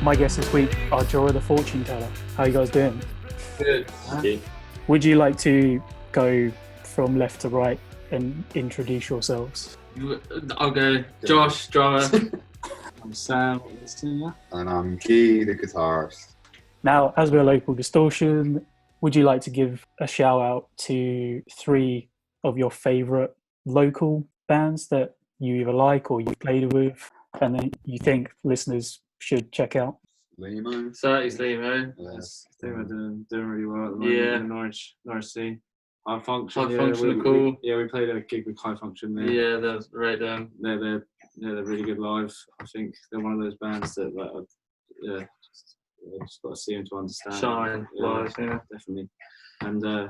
My guests this week are Jora the Fortuneteller. How you guys doing? Good. Would you like to go from left to right and introduce yourselves? I'll go. Josh, drummer. I'm Sam, the singer. And I'm Key, the guitarist. Now, as we're local Distortion, would you like to give a shout out to 3 of your favourite local bands that you either like or you played with and then you think listeners should check out? Sleemo. Sleemo. Yes. I think we're doing really well at the moment. Yeah. In Norwich scene. High Function. High Function are cool. We played a gig with High Function there. Yeah, that's right down. They're really good live. I think they're one of those bands that I just got to see them to understand. Shine live, yeah. Definitely. And I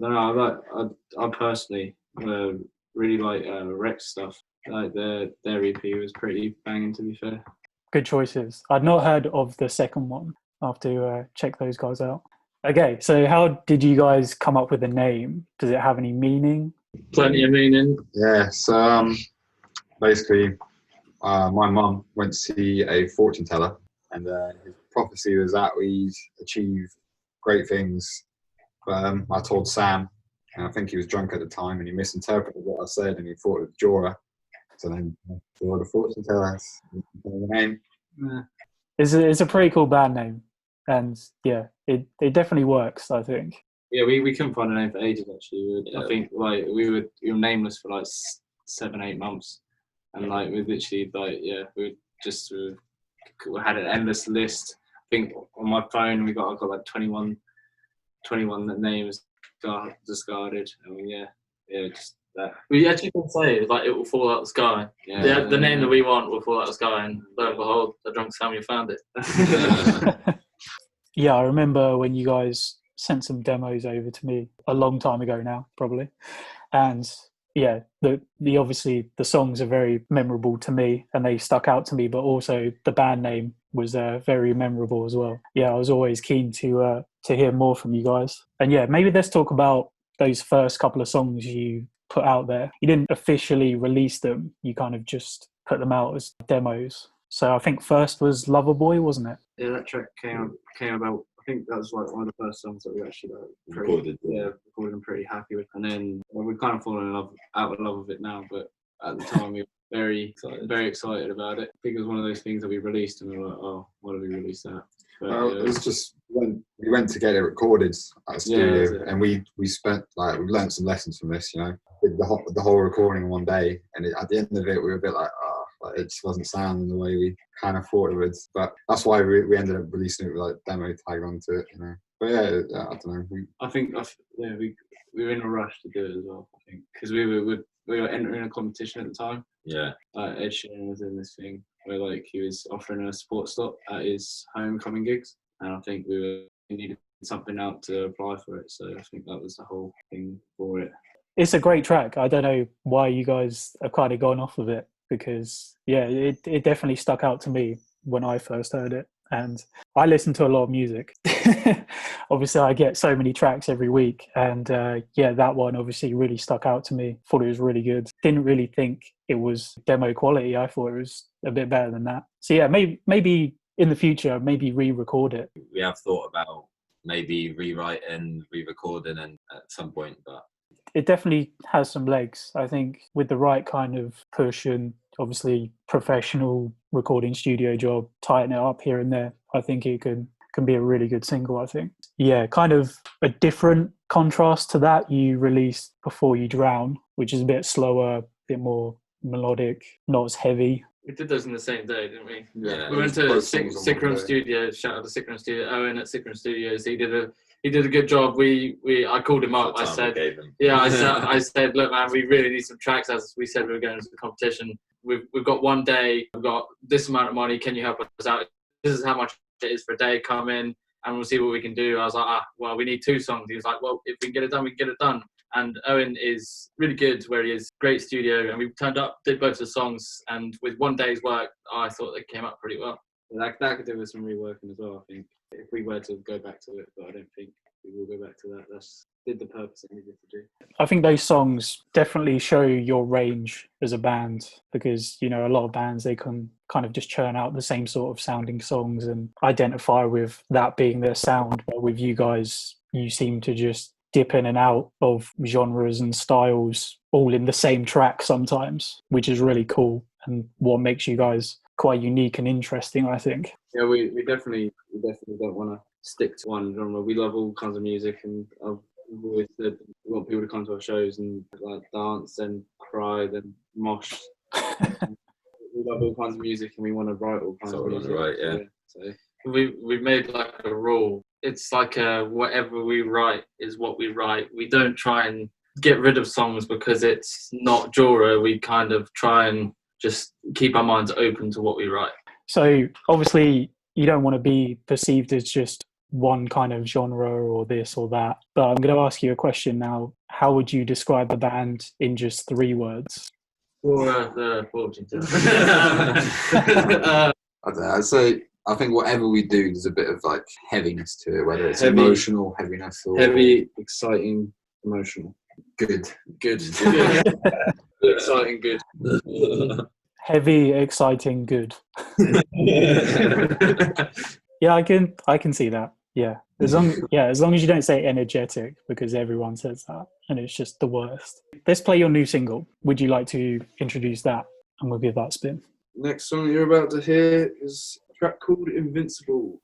don't know. I personally really like Rex stuff. Like their EP was pretty banging, to be fair. Good choices. I'd not heard of the second one. I'll have to check those guys out. Okay, so how did you guys come up with the name? Does it have any meaning? Plenty of meaning. Yeah, so basically, my mum went to see a fortune teller, and his prophecy was that we'd achieve great things. But I told Sam, and I think he was drunk at the time, and he misinterpreted what I said, and he thought it was Jora. So then, Jora the Fortuneteller, that's the name. Yeah. It's a pretty cool band name, and yeah, it definitely works, I think. Yeah, we couldn't find a name for ages actually. Yeah. I think like we were nameless for like 7-8 months, and like we literally we just we had an endless list. I think on my phone I got like 21 names discarded. I mean, just that. We actually can say like it will fall out the sky. Yeah, The name that we want will fall out the sky, and lo and behold, the drunk Samuel found it. Yeah, I remember when you guys sent some demos over to me a long time ago now, probably. And yeah, the obviously the songs are very memorable to me and they stuck out to me, but also the band name was very memorable as well. Yeah, I was always keen to hear more from you guys. And yeah, maybe let's talk about those first couple of songs you put out there. You didn't officially release them, you kind of just put them out as demos. So I think first was Loverboy, wasn't it? Yeah, that track came about. I think that was like one of the first songs that we actually Recorded. recorded and pretty happy with. And then we've kind of fallen out of love with it now, but at the time we were very excited about it. I think it was one of those things that we released and we were like, oh, why did we release that? But, It was just when we went to get it recorded at a studio, and we spent we learned some lessons from this. Did the whole recording in one day, and at the end of it, we were a bit like, it just wasn't sounding the way we kind of thought it would. But that's why we ended up releasing it with like demo tag onto it, But yeah, I don't know. we were in a rush to do it as well. I think because we were entering a competition at the time. Yeah. Ed Sheeran was in this thing where like he was offering a support slot at his homecoming gigs, and I think we needed something out to apply for it. So I think that was the whole thing for it. It's a great track. I don't know why you guys have kind of gone off of it, because yeah, it definitely stuck out to me when I first heard it. And I listen to a lot of music. Obviously, I get so many tracks every week. And that one obviously really stuck out to me. Thought it was really good. Didn't really think it was demo quality. I thought it was a bit better than that. So yeah, maybe in the future, maybe re-record it. We have thought about maybe rewriting, re-recording and at some point, but it definitely has some legs. I think with the right kind of push and obviously professional recording studio job, tighten it up here and there, I think it can be a really good single, I think. Yeah, kind of a different contrast to that, you released Before You Drown, which is a bit slower, a bit more melodic, not as heavy. We did those in the same day, didn't we? Yeah. We went to Sick Room Studios. Shout out to Sick Room Studio. Owen at Sick Room Studios. He did a good job. I called him up. I said, I said, look, man, we really need some tracks. As we said, we were going to the competition. We've got one day. We've got this amount of money. Can you help us out? This is how much it is for a day. Come in and we'll see what we can do. I was like, well, we need 2 songs. He was like, well, if we can get it done, we can get it done. And Owen is really good where he is. Great studio. And we turned up, did both the songs. And with one day's work, I thought they came out pretty well. That could do with some reworking as well, I think. If we were to go back to it, but I don't think we will go back to that. did the purpose that we needed to do. I think those songs definitely show your range as a band, because, you know, a lot of bands, they can kind of just churn out the same sort of sounding songs and identify with that being their sound. But with you guys, you seem to just dip in and out of genres and styles all in the same track sometimes, which is really cool and what makes you guys quite unique and interesting, I think. Yeah, we definitely don't want to stick to one genre. We love all kinds of music, and I've always said we want people to come to our shows and like dance and cry and mosh. We love all kinds of music, and we want to write all kinds of music. Right, yeah. So We've made like a rule. It's like whatever we write is what we write. We don't try and get rid of songs because it's not Jora. We kind of try and just keep our minds open to what we write. So obviously you don't want to be perceived as just one kind of genre or this or that, but I'm going to ask you a question now. How would you describe the band in just 3 words? Jora the Fortuneteller. I don't know. I'd say I think whatever we do, there's a bit of like heaviness to it, whether it's Heavy. emotional heaviness or heavy, exciting, emotional. good. Exciting, good. Heavy, exciting, good. Yeah, I can see that. Yeah. As long as you don't say energetic, because everyone says that and it's just the worst. Let's play your new single. Would you like to introduce that? And we'll give that a spin. Next song you're about to hear is a track called Invincible.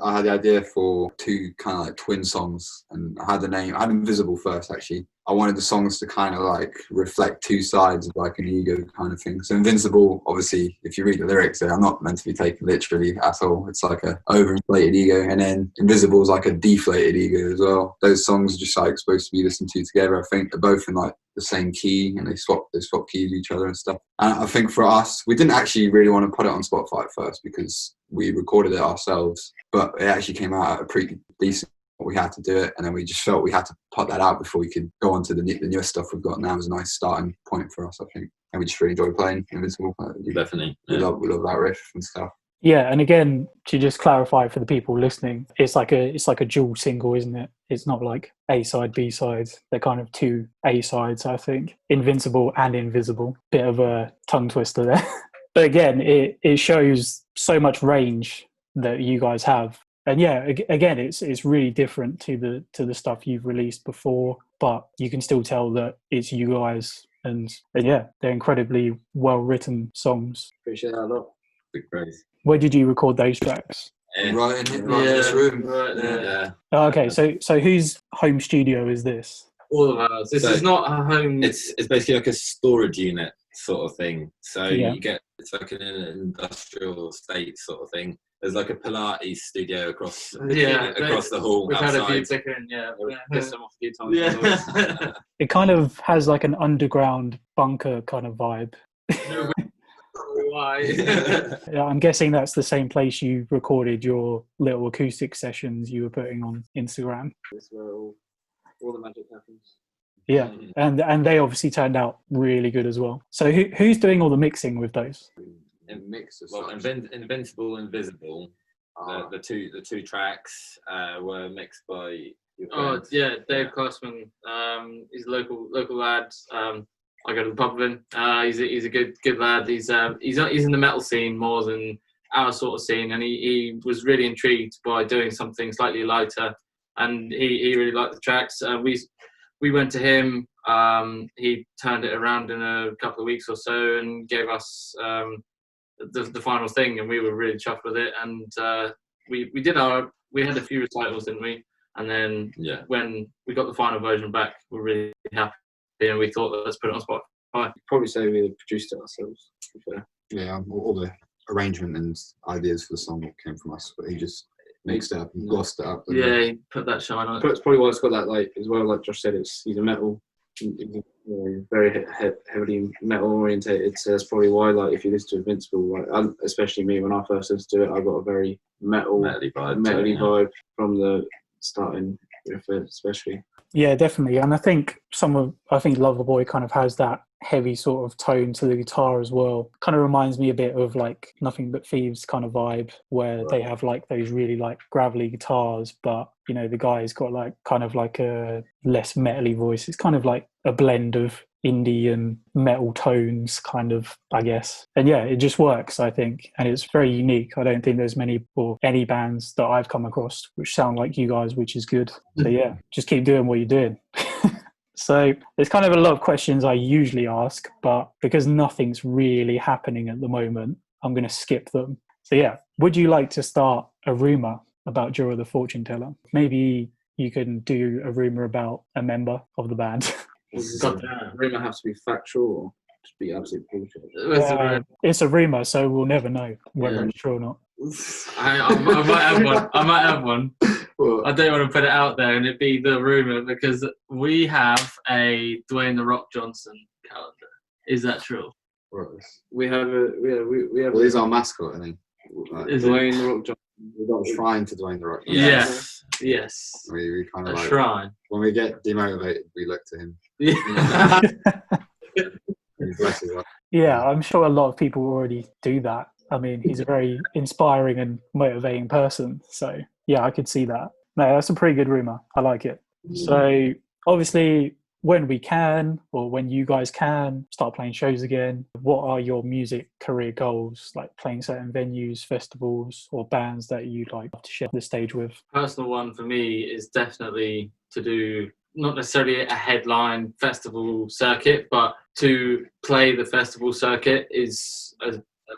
I had the idea for 2 kind of like twin songs, and I had Invisible first actually. I wanted the songs to kind of like reflect 2 sides of like an ego kind of thing. So Invincible, obviously, if you read the lyrics, they're not meant to be taken literally at all. It's like a overinflated ego, and then Invisible is like a deflated ego as well. Those songs are just like supposed to be listened to together. I think they're both in like the same key, and they swap keys with each other and stuff. And I think for us, we didn't actually really want to put it on Spotify at first because we recorded it ourselves, but it actually came out at a pretty decent. We had to do it, and then we just felt we had to put that out before we could go on to the newest stuff we've got now. Is a nice starting point for us, I think, and we just really enjoy playing Invincible. Definitely, we love that riff and stuff. Yeah, and again, to just clarify for the people listening, it's like a dual single, isn't it? It's not like A side, B sides. They're kind of 2 A sides, I think. Invincible and Invisible. Bit of a tongue twister there. But again, it shows so much range that you guys have. And yeah, again, it's really different to the stuff you've released before, but you can still tell that it's you guys, and yeah, they're incredibly well written songs. Appreciate that a lot. Big praise. Where did you record those tracks? Right in this room. Right there. Yeah. Oh, okay, so whose home studio is this? All of ours. This is not a home. It's basically like a storage unit sort of thing. So Yeah. it's like an industrial estate sort of thing. There's like a Pilates studio across the hall. We've outside. had a few tickering, yeah. Pissed them off a few times. Yeah. It kind of has like an underground bunker kind of vibe. Why? Yeah, I'm guessing that's the same place you recorded your little acoustic sessions you were putting on Instagram. That's where all the magic happens. Yeah, and they obviously turned out really good as well. So who's doing all the mixing with those? Mix of Well, Invincible, Invisible, the two tracks were mixed by your friend. Yeah, Dave Klossman. He's a local lad. I go to the pub with him. He's a good lad. He's in the metal scene more than our sort of scene, and he was really intrigued by doing something slightly lighter, and he really liked the tracks. We went to him. He turned it around in a couple of weeks or so and gave us the final thing, and we were really chuffed with it. And we had a few recitals, didn't we? And then when we got the final version back, we're really happy, and we thought, let's put it on Spotify. Probably say we produced it ourselves. Yeah, all the arrangement and ideas for the song came from us, but he just mixed it up and glossed it up. Yeah, he put that shine on it. That's probably why it's got that, like, as well, like Josh said, he's a metal, very heavily metal orientated, so that's probably why, like, if you listen to Invincible, like, especially me, when I first listened to it, I got a very metally vibe from the starting riff, especially. Yeah, definitely. And I think Loverboy kind of has that heavy sort of tone to the guitar as well. Kind of reminds me a bit of like Nothing But Thieves kind of vibe, where they have like those really like gravelly guitars, but you know, the guy's got like kind of like a less metally voice. It's kind of like a blend of indie and metal tones, kind of, I guess. And yeah, it just works, I think, and it's very unique. I don't think there's many or any bands that I've come across which sound like you guys, which is good. So yeah, just keep doing what you're doing. So there's kind of a lot of questions I usually ask, but because nothing's really happening at the moment, I'm going to skip them. So yeah, would you like to start a rumour about Jora the Fortuneteller? Maybe you can do a rumour about a member of the band. Does the rumour have to be factual or just be absolute bullshit? It's a rumour, so we'll never know whether it's true or not. I might have one. Well, I don't want to put it out there and it be the rumour, because we have a Dwayne The Rock Johnson calendar. Is that true? We have we have. Well, he's our mascot, I think. Is Dwayne The Rock Johnson. We've got a shrine to Dwayne The Rock. Yes. We kind of a like shrine. When we get demotivated, we look to him. Yeah. He blesses us. Yeah, I'm sure a lot of people already do that. I mean, he's a very inspiring and motivating person. So, yeah, I could see that. No, that's a pretty good rumour. I like it. So, obviously, when we can, or when you guys can, start playing shows again, what are your music career goals? Like playing certain venues, festivals, or bands that you'd like to share the stage with? Personal one for me is definitely to do, not necessarily a headline festival circuit, but to play the festival circuit is a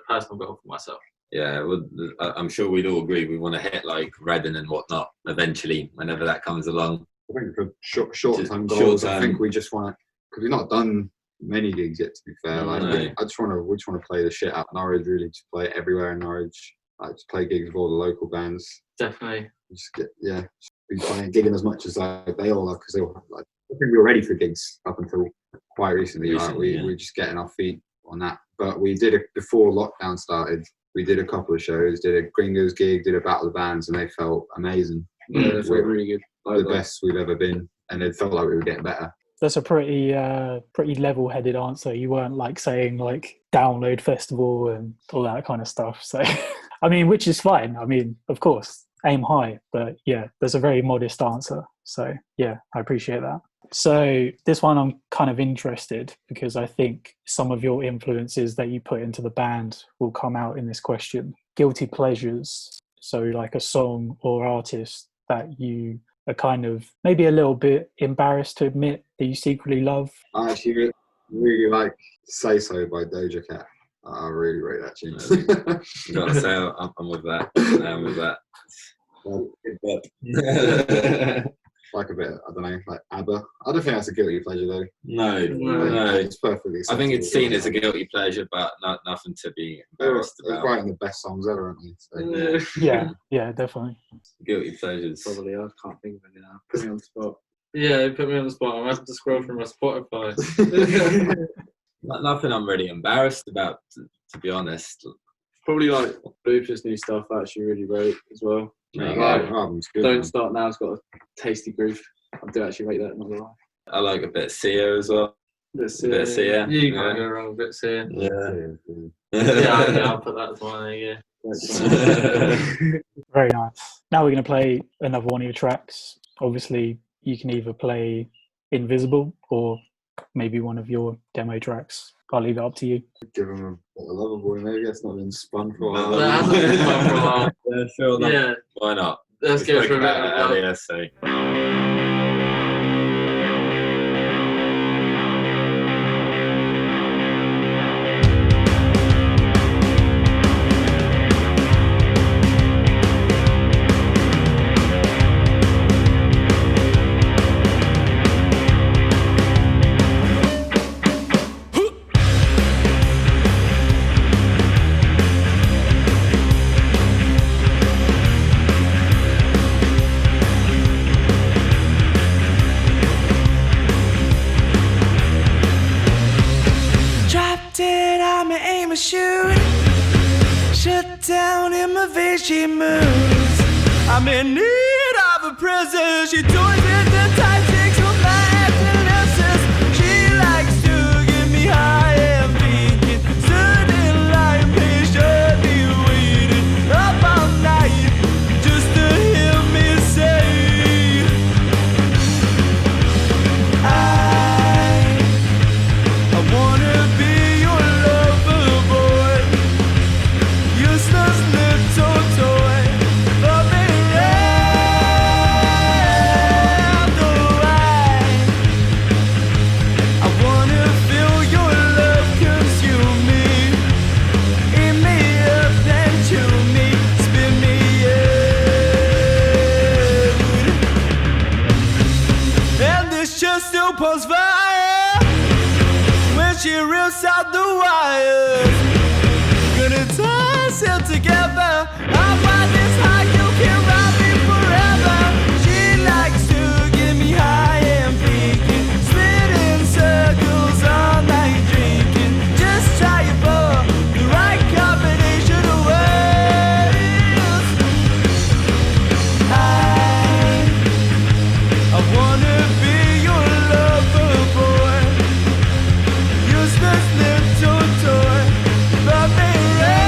personal goal for myself. Yeah, well, I'm sure we'd all agree we want to hit like Reading and whatnot eventually, whenever that comes along. I think for short-term goals, I think we just want to, because we've not done many gigs yet, to be fair. Like, we just want to play the shit out of Norwich, really, just play everywhere in Norwich. Like, just play gigs with all the local bands. Definitely. Just be playing, gigging as much as they all are, because they all like. I think we were ready for gigs up until quite recently. We were just getting our feet on that. But we did it before lockdown started. We did a couple of shows, did a Gringos gig, did a Battle of the Bands, and they felt amazing. Yeah, they felt really good. The best we've ever been, and it felt like we were getting better. That's a pretty level-headed answer. You weren't like saying like download festival and all that kind of stuff. So, I mean, which is fine. I mean, of course, aim high, but yeah, there's a very modest answer. So yeah, I appreciate that. So this one I'm kind of interested, because I think some of your influences that you put into the band will come out in this question. Guilty pleasures. So like a song or artist that you are kind of maybe a little bit embarrassed to admit that you secretly love. I actually really like Say So by Doja Cat. I really rate that tune. Got to say, I'm with that. I'm with that. Like a bit, I don't know, like ABBA. I don't think that's a guilty pleasure though. No. It's perfectly acceptable. I think it's seen as a guilty pleasure, but nothing to be embarrassed about. They're writing the best songs ever, aren't they? So. Yeah, definitely. Guilty pleasures. Probably, I can't think of any now. Put me on the spot. Yeah, you put me on the spot. I'm having to scroll through my Spotify. Nothing I'm really embarrassed about, to be honest. Probably like Lupus' new stuff, I actually really rate as well. Don't Start Now's got a tasty groove. I do actually rate that, not gonna lie. I like a bit of Sia as well. A bit of Sia. You can't go wrong with a bit of Sia. Yeah. I'll put that as one there, Very nice. Now we're going to play another one of your tracks. Obviously, you can either play Invincible or maybe one of your demo tracks. I'll leave it up to you. Give him a Lover Boy, maybe. That's not been spun for a while. That hasn't been spun for a while. Yeah, sure. Yeah. Why not? Let's go for that earlier, so. Shut down in my veins, she moves. I'm in need of a present. She toys with the tactics of my adolescence. She likes to get me high and thinking, sitting like patiently waiting up all night just to hear me say, I wanna be your lover boy. Useless little toy for me around the way. I wanna feel your love consume me, eat me up and chew me, spit me out. And this chest still pulls fire when she rips out the wires. Gonna toss it together. I find this high, you can ride me forever. She likes to get me high and thinking, spinning circles all night drinking. Just try it for the right combination of words. I wanna be your lover boy. Useless little toy. Love me around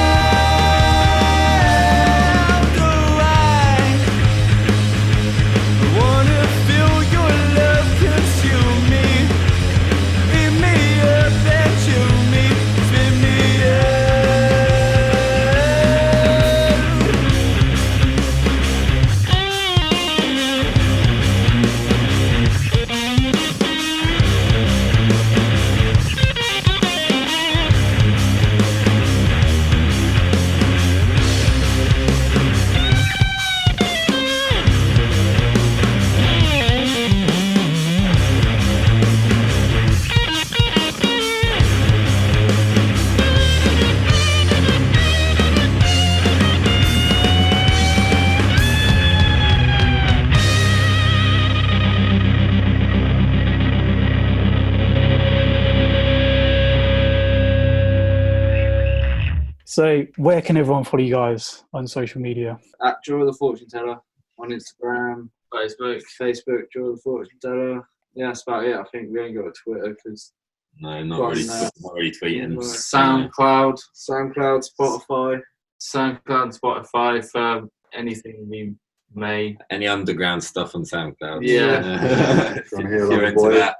So where can everyone follow you guys on social media? At Jora The Fortuneteller on Instagram, Facebook, Jora The Fortuneteller. Yeah, that's about it. I think we ain't got a Twitter because No, not really tweeting. SoundCloud, Spotify. SoundCloud, Spotify for anything we may. Any underground stuff on SoundCloud. Yeah. If you want to hear You're a into boy. that.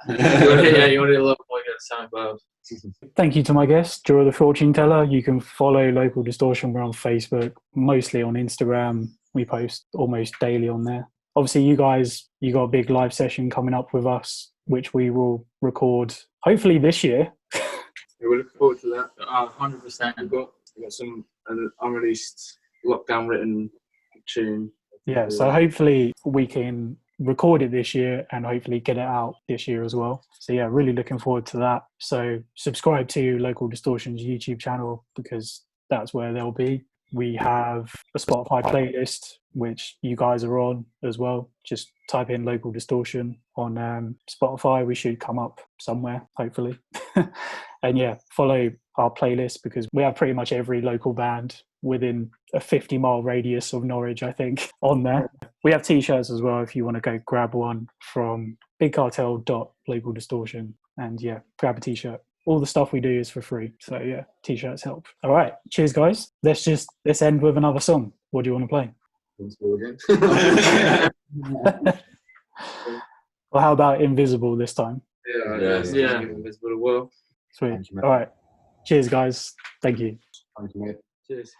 You want to love boy get SoundCloud. Thank you to my guest, Jora the Fortuneteller. You can follow Local Distortion. We're on Facebook, mostly on Instagram. We post almost daily on there. Obviously, you guys, you got a big live session coming up with us, which we will record hopefully this year. We're looking forward to that. 100%. We've got some unreleased lockdown written tune. Yeah, so hopefully we can record it this year and hopefully get it out this year as well. So yeah, really looking forward to that. So subscribe to Local Distortion's YouTube channel because that's where they'll be. We have a Spotify playlist, which you guys are on as well. Just type in Local Distortion on Spotify. We should come up somewhere, hopefully. And yeah, follow our playlist because we have pretty much every local band within a 50-mile radius of Norwich, I think, on there. We have T-shirts as well if you want to go grab one from bigcartel.local distortion. And yeah, grab a T-shirt. All the stuff we do is for free. So yeah, T-shirts help. All right. Cheers, guys. Let's end with another song. What do you want to play? Invincible again. Well, how about Invisible this time? Yeah. Invisible world. Sweet. Thank you, mate. All right. Cheers, guys. Thank you. Thank you, mate. Cheers.